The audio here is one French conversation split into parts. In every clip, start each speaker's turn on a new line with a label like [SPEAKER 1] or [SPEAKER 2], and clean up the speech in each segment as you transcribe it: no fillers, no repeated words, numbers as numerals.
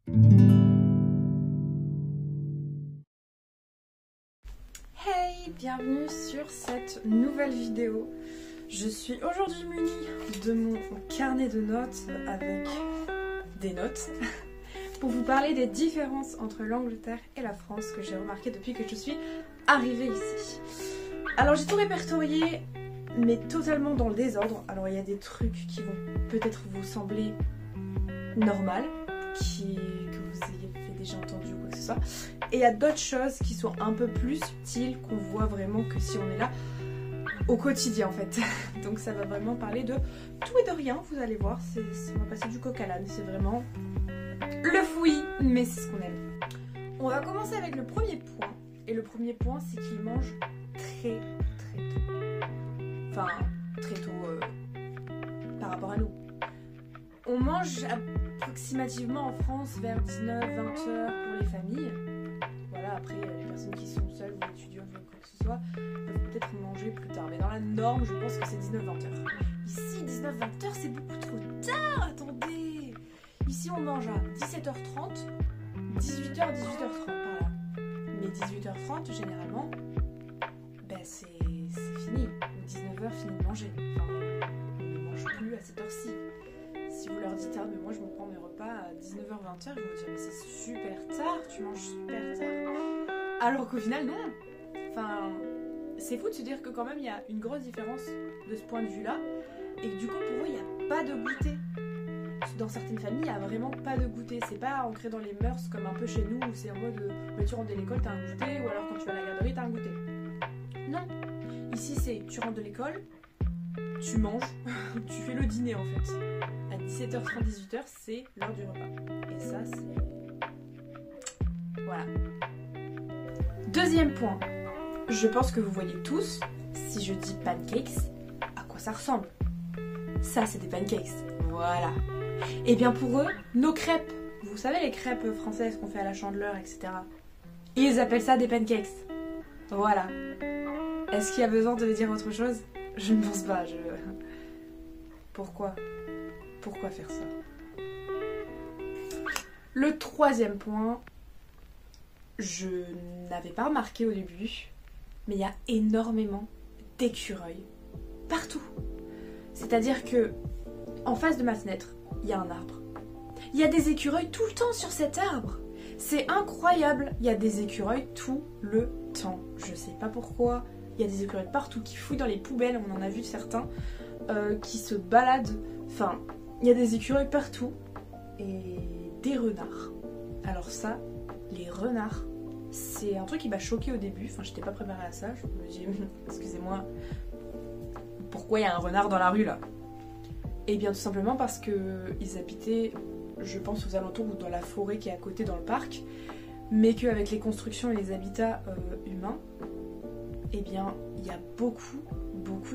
[SPEAKER 1] Hey, bienvenue sur cette nouvelle vidéo. Je suis aujourd'hui munie de mon carnet de notes avec des notes pour vous parler des différences entre l'Angleterre et la France que j'ai remarqué depuis que je suis arrivée ici. Alors j'ai tout répertorié mais totalement dans le désordre. Alors il y a des trucs qui vont peut-être vous sembler normal, que vous ayez déjà entendu ou quoi que ce soit. Et il y a d'autres choses qui sont un peu plus subtiles, qu'on voit vraiment que si on est là au quotidien en fait. Donc ça va vraiment parler de tout et de rien, vous allez voir. On va passer du coq à l'âne, c'est vraiment le fouillis, mais c'est ce qu'on aime. On va commencer avec le premier point. Et le premier point, c'est qu'ils mangent très tôt. Enfin, très tôt par rapport à nous. On mange approximativement en France vers 19-20 heures pour les familles. Voilà, après les personnes qui sont seules ou étudiants ou quoi que ce soit peuvent peut-être manger plus tard. Mais dans la norme, je pense que c'est 19-20 heures. Ici, 19-20 heures, c'est beaucoup trop tard, attendez. Ici, on mange à 17h30, 18h, 18h30 par là. Mais 18h30, généralement, ben c'est fini. Ou 19h, fini de manger. Enfin, on ne mange plus à cette heure-ci. Si vous leur dites, ah mais moi je me prends mes repas à 19h-20h, ils vont vous dire, mais c'est super tard, tu manges super tard. Alors qu'au final, non. Enfin, c'est fou de se dire que quand même il y a une grosse différence de ce point de vue-là. Et que du coup, pour eux, il n'y a pas de goûter. Dans certaines familles, il n'y a vraiment pas de goûter. C'est pas ancré dans les mœurs comme un peu chez nous où c'est en mode tu rentres de l'école, t'as un goûter, ou alors quand tu vas à la garderie, t'as un goûter. Non. Ici, c'est tu rentres de l'école, tu manges, tu fais le dîner en fait. À 17h30, 18h, c'est l'heure du repas. Et ça, c'est... Voilà. Deuxième point. Je pense que vous voyez tous, si je dis pancakes, à quoi ça ressemble. Ça, c'est des pancakes. Voilà. Et bien pour eux, nos crêpes, vous savez les crêpes françaises qu'on fait à la Chandeleur, etc. Ils appellent ça des pancakes. Voilà. Est-ce qu'il y a besoin de dire autre chose? Je ne pense pas. Pourquoi faire ça? Le troisième point, je n'avais pas remarqué au début, mais il y a énormément d'écureuils partout. C'est-à-dire que en face de ma fenêtre, il y a un arbre. Il y a des écureuils tout le temps sur cet arbre. C'est incroyable. Il y a des écureuils tout le temps. Je sais pas pourquoi. Il y a des écureuils partout qui fouillent dans les poubelles. On en a vu certains qui se baladent. Enfin, il y a des écureuils partout. Et des renards. Alors ça, les renards, c'est un truc qui m'a choquée au début. Enfin, j'étais pas préparée à ça. Je me dis, excusez-moi, pourquoi il y a un renard dans la rue là? Et bien tout simplement parce qu'ils habitaient, je pense, aux alentours ou dans la forêt qui est à côté dans le parc, mais qu'avec les constructions et les habitats humains, eh bien il y a beaucoup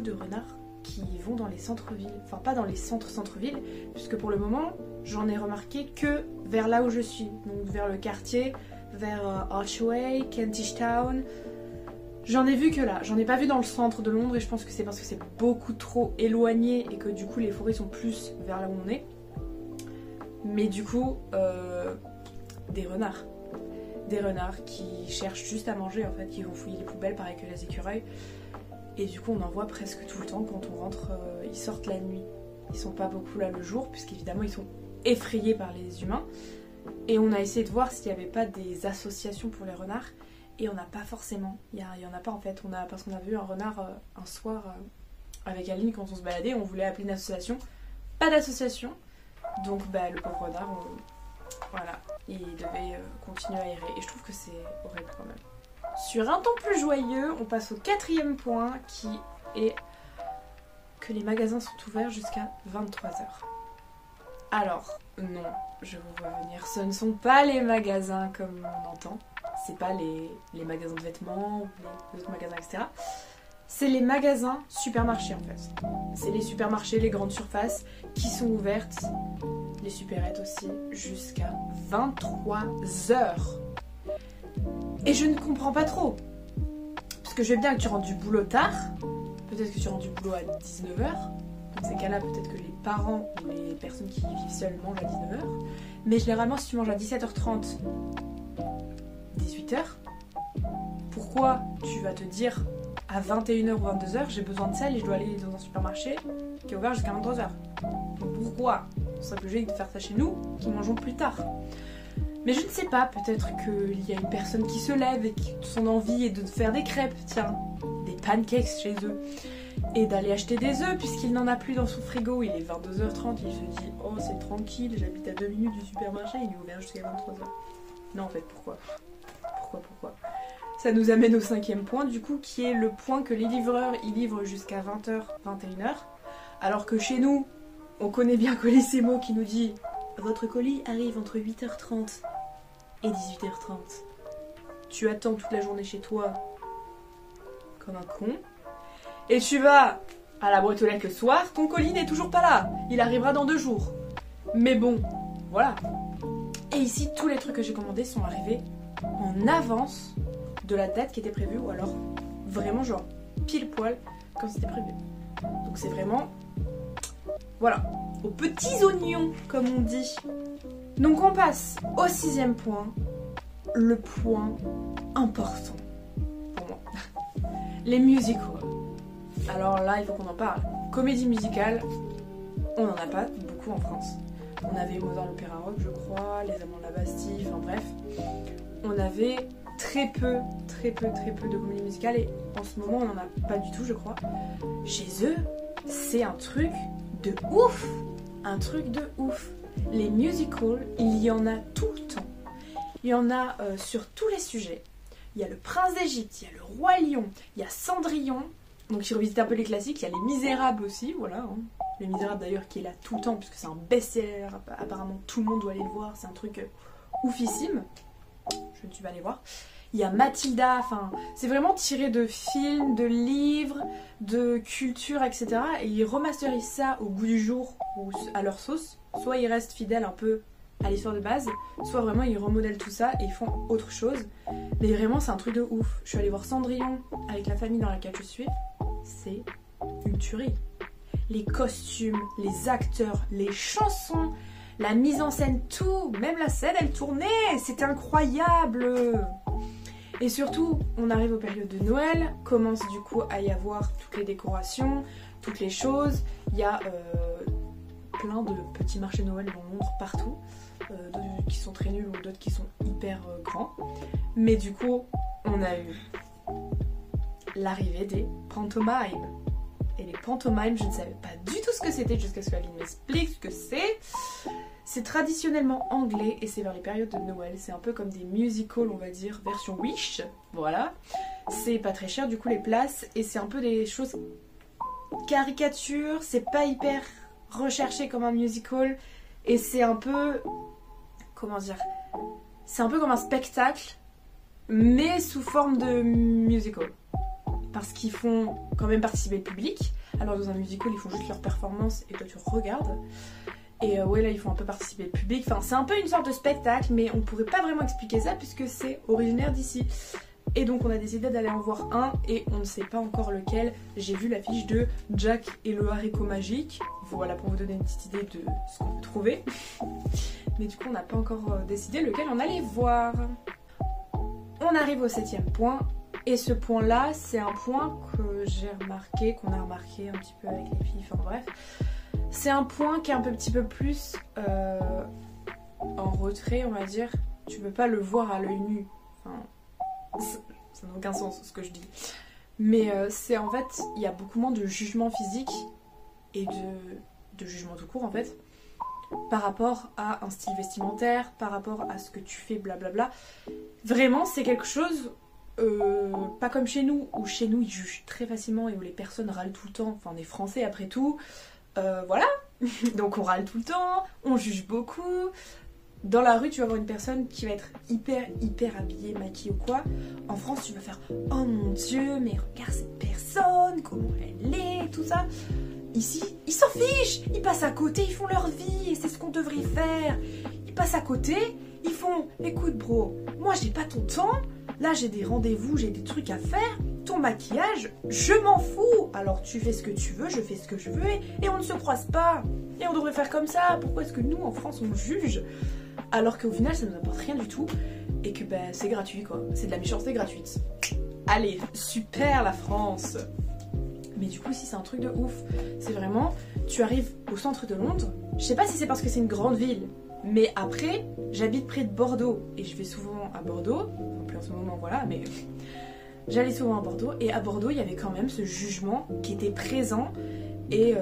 [SPEAKER 1] de renards qui vont dans les centres-villes. Enfin pas dans les centres-villes, puisque pour le moment j'en ai remarqué que vers là où je suis, donc vers le quartier, vers Archway, Kentish Town. J'en ai vu que là, j'en ai pas vu dans le centre de Londres et je pense que c'est parce que c'est beaucoup trop éloigné et que du coup les forêts sont plus vers là où on est. Mais du coup, des renards. Des renards qui cherchent juste à manger en fait, qui vont fouiller les poubelles pareil que les écureuils. Et du coup on en voit presque tout le temps quand on rentre, ils sortent la nuit. Ils sont pas beaucoup là le jour puisqu'évidemment ils sont effrayés par les humains. Et on a essayé de voir s'il n'y avait pas des associations pour les renards. Et on n'a pas forcément, il y en a pas en fait, parce qu'on a vu un renard un soir avec Aline quand on se baladait, on voulait appeler une association, pas d'association, donc le pauvre renard, voilà, il devait continuer à errer et je trouve que c'est horrible quand même. Sur un ton plus joyeux, on passe au quatrième point qui est que les magasins sont ouverts jusqu'à 23h. Alors, non, je vous vois venir, ce ne sont pas les magasins comme on entend. C'est pas les magasins de vêtements, les autres magasins, etc. C'est les magasins supermarchés en fait. C'est les supermarchés, les grandes surfaces qui sont ouvertes, les supérettes aussi, jusqu'à 23h. Et je ne comprends pas trop. Parce que je veux bien que tu rentres du boulot tard, peut-être que tu rentres du boulot à 19h. Dans ces cas-là, peut-être que les parents ou les personnes qui vivent seules mangent à 19h. Mais généralement, si tu manges à 17h30, 18h, pourquoi tu vas te dire à 21h ou 22h, j'ai besoin de sel et je dois aller dans un supermarché qui est ouvert jusqu'à 23h. Pourquoi? Ce serait plus logique de faire ça chez nous, qui mangeons plus tard. Mais je ne sais pas, peut-être qu'il y a une personne qui se lève et que son envie est de faire des crêpes, tiens, des pancakes chez eux, et d'aller acheter des œufs puisqu'il n'en a plus dans son frigo. Il est 22h30, il se dit oh c'est tranquille, j'habite à 2 minutes du supermarché, il est ouvert jusqu'à 23h. Non en fait, pourquoi? Ça nous amène au 5e point du coup, qui est le point que les livreurs ils livrent jusqu'à 20h, 21h, alors que chez nous, on connaît bien Colissimo qui nous dit votre colis arrive entre 8h30 et 18h30. Tu attends toute la journée chez toi comme un con. Et tu vas à la boîte aux lettres le soir, ton colis n'est toujours pas là. Il arrivera dans 2 jours. Mais bon, voilà. Et ici, tous les trucs que j'ai commandés sont arrivés en avance de la date qui était prévue, ou alors vraiment genre pile poil comme c'était prévu. Donc c'est vraiment, voilà, aux petits oignons comme on dit. Donc on passe au 6e point, le point important pour moi. Les musicals. Alors là il faut qu'on en parle. Comédie musicale, on n'en a pas beaucoup en France. On avait Mozart l'Opéra Rock je crois, Les Amants de la Bastille, enfin bref. On avait très peu de comédie musicale et en ce moment on n'en a pas du tout je crois. Chez eux, c'est un truc de ouf. Un truc de ouf. Les musicals, il y en a tout le temps. Il y en a sur tous les sujets. Il y a le Prince d'Égypte, il y a le Roi Lion, il y a Cendrillon. Donc je revisite un peu les classiques, il y a les Misérables aussi, voilà. Hein. Les Misérables d'ailleurs qui est là tout le temps puisque c'est un best-seller, apparemment tout le monde doit aller le voir, c'est un truc oufissime. Je ne suis pas allée voir. Il y a Mathilda, enfin c'est vraiment tiré de films, de livres, de culture, etc. Et ils remasterisent ça au goût du jour ou à leur sauce. Soit ils restent fidèles un peu à l'histoire de base, soit vraiment ils remodèlent tout ça et ils font autre chose. Mais vraiment c'est un truc de ouf. Je suis allée voir Cendrillon avec la famille dans laquelle je suis. C'est une tuerie. Les costumes, les acteurs, les chansons, la mise en scène, tout, même la scène elle tournait, c'était incroyable. Et surtout, on arrive aux périodes de Noël, commence du coup à y avoir toutes les décorations, toutes les choses. Il y a plein de petits marchés Noël dans Londres partout, d'autres qui sont très nuls ou d'autres qui sont hyper grands. Mais du coup, on a eu l'arrivée des pantomimes. Et les pantomimes, je ne savais pas du tout ce que c'était jusqu'à ce qu'Aline m'explique ce que c'est. C'est traditionnellement anglais et c'est vers les périodes de Noël. C'est un peu comme des musicals, on va dire, version Wish. Voilà. C'est pas très cher du coup les places et c'est un peu des choses caricatures. C'est pas hyper recherché comme un musical et c'est un peu... Comment dire? C'est un peu comme un spectacle mais sous forme de musical. Parce qu'ils font quand même participer le public. Alors dans un musical, ils font juste leur performance et toi tu regardes. Et ouais là ils font un peu participer le public. Enfin c'est un peu une sorte de spectacle mais on pourrait pas vraiment expliquer ça puisque c'est originaire d'ici. Et donc on a décidé d'aller en voir un et on ne sait pas encore lequel. J'ai vu l'affiche de Jack et le haricot magique. Voilà pour vous donner une petite idée de ce qu'on peut trouver. Mais du coup on n'a pas encore décidé lequel on allait voir. On arrive au 7e point. Et ce point là c'est un point que j'ai remarqué, qu'on a remarqué un petit peu avec les filles, enfin bref. C'est un point qui est un petit peu plus en retrait, on va dire. Tu peux pas le voir à l'œil nu. Enfin, ça n'a aucun sens ce que je dis. Mais c'est en fait, il y a beaucoup moins de jugement physique et de jugement tout court en fait. Par rapport à un style vestimentaire, par rapport à ce que tu fais, blablabla. Vraiment, c'est quelque chose... pas comme chez nous, où chez nous ils jugent très facilement et où les personnes râlent tout le temps. Enfin, on est français après tout. Voilà. Donc on râle tout le temps, on juge beaucoup. Dans la rue, tu vas voir une personne qui va être hyper habillée, maquillée ou quoi. En France, tu vas faire « Oh mon Dieu, mais regarde cette personne, comment elle est, tout ça. » Ici, ils s'en fichent. Ils passent à côté, ils font leur vie et c'est ce qu'on devrait faire. Ils passent à côté, ils font « Écoute bro, moi j'ai pas ton temps. Là j'ai des rendez-vous, j'ai des trucs à faire. ton maquillage, je m'en fous. Alors tu fais ce que tu veux, je fais ce que je veux et on ne se croise pas. Et on devrait faire comme ça. Pourquoi est-ce que nous en France on juge alors qu'au final ça nous apporte rien du tout et que ben c'est gratuit quoi. C'est de la méchanceté gratuite. Allez, super la France. Mais du coup si c'est un truc de ouf. C'est vraiment, tu arrives au centre de Londres. Je sais pas si c'est parce que c'est une grande ville. Mais après, j'habite près de Bordeaux et je vais souvent à Bordeaux. Enfin, plus en ce moment, voilà, mais j'allais souvent à Bordeaux. Et à Bordeaux, il y avait quand même ce jugement qui était présent. Et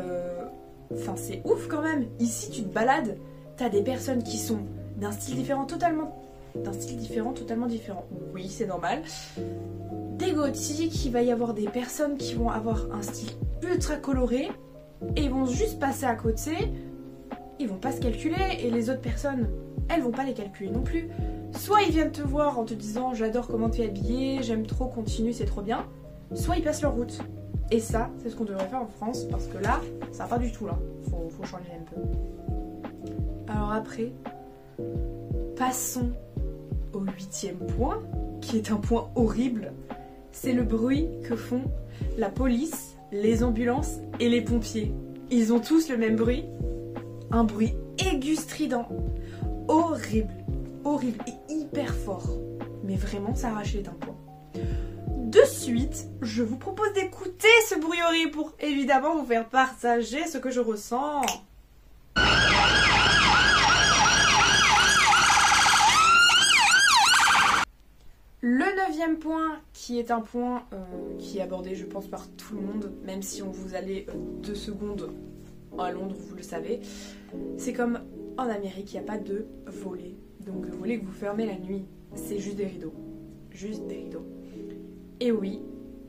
[SPEAKER 1] enfin, c'est ouf quand même. Ici, tu te balades, t'as des personnes qui sont d'un style différent totalement différent. Oui, c'est normal. Des gothiques, il va y avoir des personnes qui vont avoir un style ultra coloré et ils vont juste passer à côté. Ils vont pas se calculer et les autres personnes, elles vont pas les calculer non plus. Soit ils viennent te voir en te disant j'adore comment tu es habillée, j'aime trop, continue, c'est trop bien. Soit ils passent leur route. Et ça, c'est ce qu'on devrait faire en France parce que là, ça va pas du tout là. Faut changer un peu. Alors après, passons au 8e point, qui est un point horrible. C'est le bruit que font la police, les ambulances et les pompiers. Ils ont tous le même bruit. Un bruit aigu strident, horrible et hyper fort. Mais vraiment, ça arrache les tympans. De suite, je vous propose d'écouter ce bruit horrible pour évidemment vous faire partager ce que je ressens. Le 9e point, qui est un point qui est abordé, je pense, par tout le monde, même si on vous allait 2 secondes à Londres, vous le savez, c'est comme en Amérique, il n'y a pas de volets. Donc de volets que vous fermez la nuit, c'est juste des rideaux. Juste des rideaux. Et oui,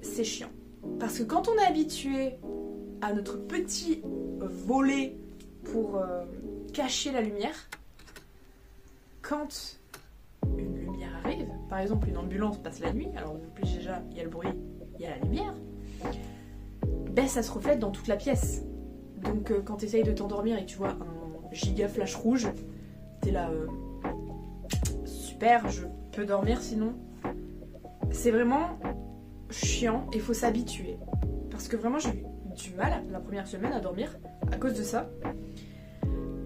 [SPEAKER 1] c'est chiant. Parce que quand on est habitué à notre petit volet pour cacher la lumière, quand une lumière arrive, par exemple une ambulance passe la nuit, alors en plus déjà il y a le bruit, il y a la lumière, ben ça se reflète dans toute la pièce. Donc quand tu essayes de t'endormir et que tu vois un giga flash rouge, t'es là, super, je peux dormir sinon. C'est vraiment chiant et faut s'habituer. Parce que vraiment j'ai eu du mal la première semaine à dormir à cause de ça.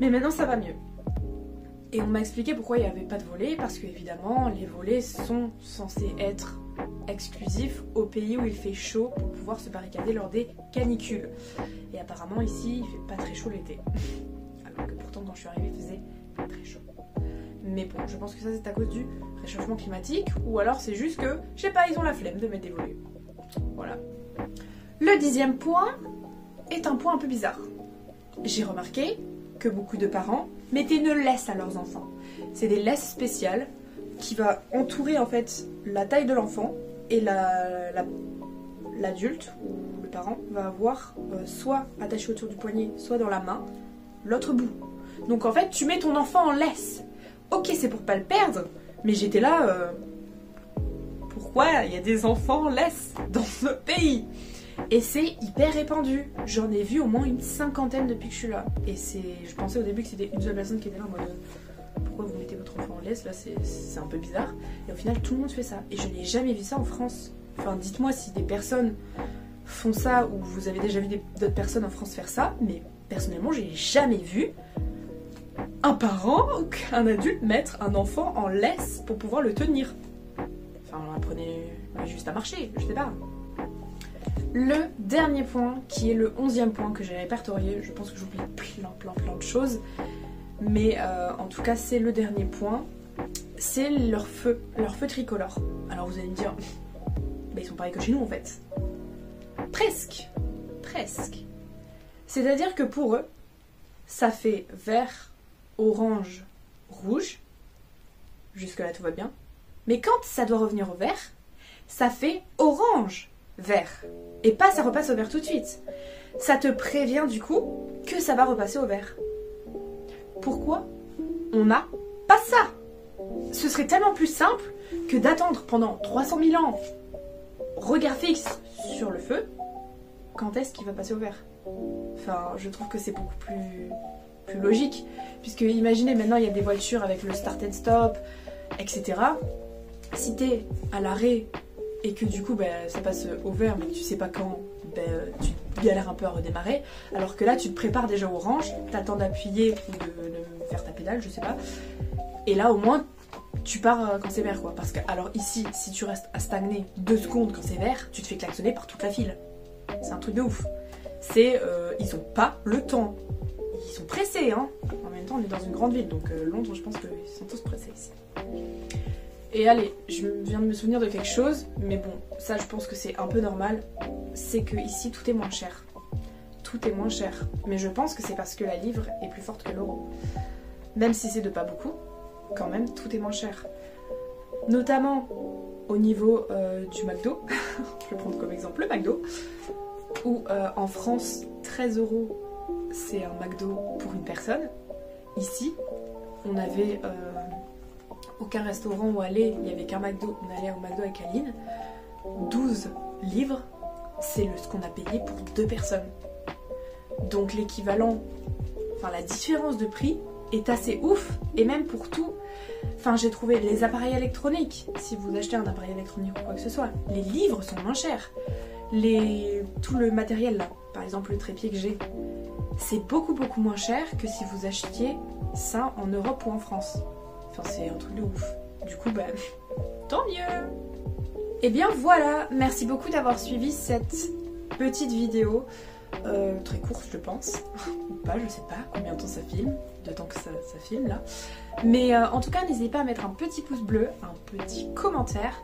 [SPEAKER 1] Mais maintenant ça va mieux. Et on m'a expliqué pourquoi il n'y avait pas de volets, parce que évidemment les volets sont censés être exclusifs au pays où il fait chaud pour pouvoir se barricader lors des canicules. Et apparemment ici il fait pas très chaud l'été. Alors que pourtant quand je suis arrivée il faisait très chaud. Mais bon, je pense que ça c'est à cause du réchauffement climatique, ou alors c'est juste que, je sais pas, ils ont la flemme de mettre des volets. Voilà. Le 10e point est un point un peu bizarre. J'ai remarqué que beaucoup de parents mettaient une laisse à leurs enfants. C'est des laisses spéciales qui va entourer en fait la taille de l'enfant, et l'adulte ou le parent va avoir soit attaché autour du poignet, soit dans la main, l'autre bout. Donc en fait tu mets ton enfant en laisse. Ok, c'est pour pas le perdre, mais j'étais là, pourquoi il y a des enfants en laisse dans ce pays? Et c'est hyper répandu. J'en ai vu au moins une 50aine depuis que je suis là. Et je pensais au début que c'était une seule personne qui était là en mode pourquoi vous mettez votre enfant en laisse? Là c'est un peu bizarre. Et au final tout le monde fait ça. Et je n'ai jamais vu ça en France. Enfin dites-moi si des personnes font ça ou vous avez déjà vu d'autres personnes en France faire ça. Mais personnellement j'ai jamais vu un parent ou un adulte mettre un enfant en laisse pour pouvoir le tenir. Enfin on apprenait juste à marcher, je sais pas. Le dernier point, qui est le 11e point que j'ai répertorié, je pense que j'oublie plein de choses, mais en tout cas c'est le dernier point, c'est leur feu tricolore. Alors vous allez me dire, bah, ils sont pareils que chez nous en fait. Presque. C'est-à-dire que pour eux, ça fait vert, orange, rouge, jusque là tout va bien, mais quand ça doit revenir au vert, ça fait orange, vert. Et pas ça repasse au vert tout de suite. Ça te prévient du coup que ça va repasser au vert. Pourquoi on n'a pas ça? Ce serait tellement plus simple que d'attendre pendant 300 000 ans, regard fixe sur le feu, quand est-ce qu'il va passer au vert? Enfin, je trouve que c'est beaucoup plus logique. Puisque imaginez maintenant il y a des voitures avec le start and stop, etc. Si t'es à l'arrêt et que du coup ça passe au vert mais que tu sais pas quand, tu galères un peu à redémarrer, alors que là tu te prépares déjà au orange, t'attends d'appuyer ou de faire ta pédale, je sais pas, et là au moins tu pars quand c'est vert quoi, parce que alors ici si tu restes à stagner 2 secondes quand c'est vert, tu te fais klaxonner par toute la file, c'est un truc de ouf, ils ont pas le temps, ils sont pressés hein, en même temps on est dans une grande ville donc Londres je pense qu'ils sont tous pressés ici. Et allez, je viens de me souvenir de quelque chose, mais bon, ça je pense que c'est un peu normal, c'est que ici tout est moins cher. Tout est moins cher. Mais je pense que c'est parce que la livre est plus forte que l'euro. Même si c'est de pas beaucoup, quand même tout est moins cher. Notamment au niveau du McDo, je vais prendre comme exemple le McDo, où en France, 13 € c'est un McDo pour une personne. Ici, on avait... aucun restaurant où aller, il n'y avait qu'un McDo, on allait au McDo avec Aline. 12 livres, c'est ce qu'on a payé pour 2 personnes. Donc l'équivalent, enfin la différence de prix est assez ouf, et même pour tout. Enfin j'ai trouvé les appareils électroniques, si vous achetez un appareil électronique ou quoi que ce soit, les livres sont moins chers. Tout le matériel là, par exemple le trépied que j'ai, c'est beaucoup moins cher que si vous achetiez ça en Europe ou en France. Enfin, c'est un truc de ouf. Du coup, tant mieux. Et bien voilà, merci beaucoup d'avoir suivi cette petite vidéo. Très courte, je pense. Ou pas, je sais pas combien de temps ça filme. De temps que ça filme, là. Mais en tout cas, n'hésitez pas à mettre un petit pouce bleu, un petit commentaire,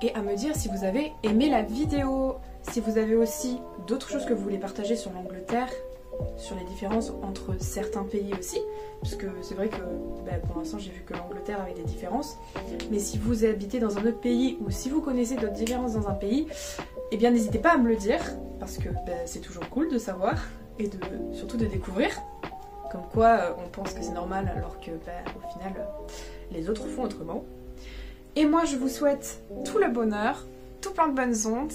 [SPEAKER 1] et à me dire si vous avez aimé la vidéo. Si vous avez aussi d'autres choses que vous voulez partager sur l'Angleterre, sur les différences entre certains pays aussi, parce que c'est vrai que pour l'instant j'ai vu que l'Angleterre avait des différences, mais si vous habitez dans un autre pays ou si vous connaissez d'autres différences dans un pays, eh bien n'hésitez pas à me le dire, parce que c'est toujours cool de savoir et surtout de découvrir, comme quoi on pense que c'est normal alors que au final les autres font autrement. Et moi je vous souhaite tout le bonheur, tout plein de bonnes ondes,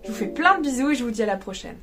[SPEAKER 1] je vous fais plein de bisous et je vous dis à la prochaine.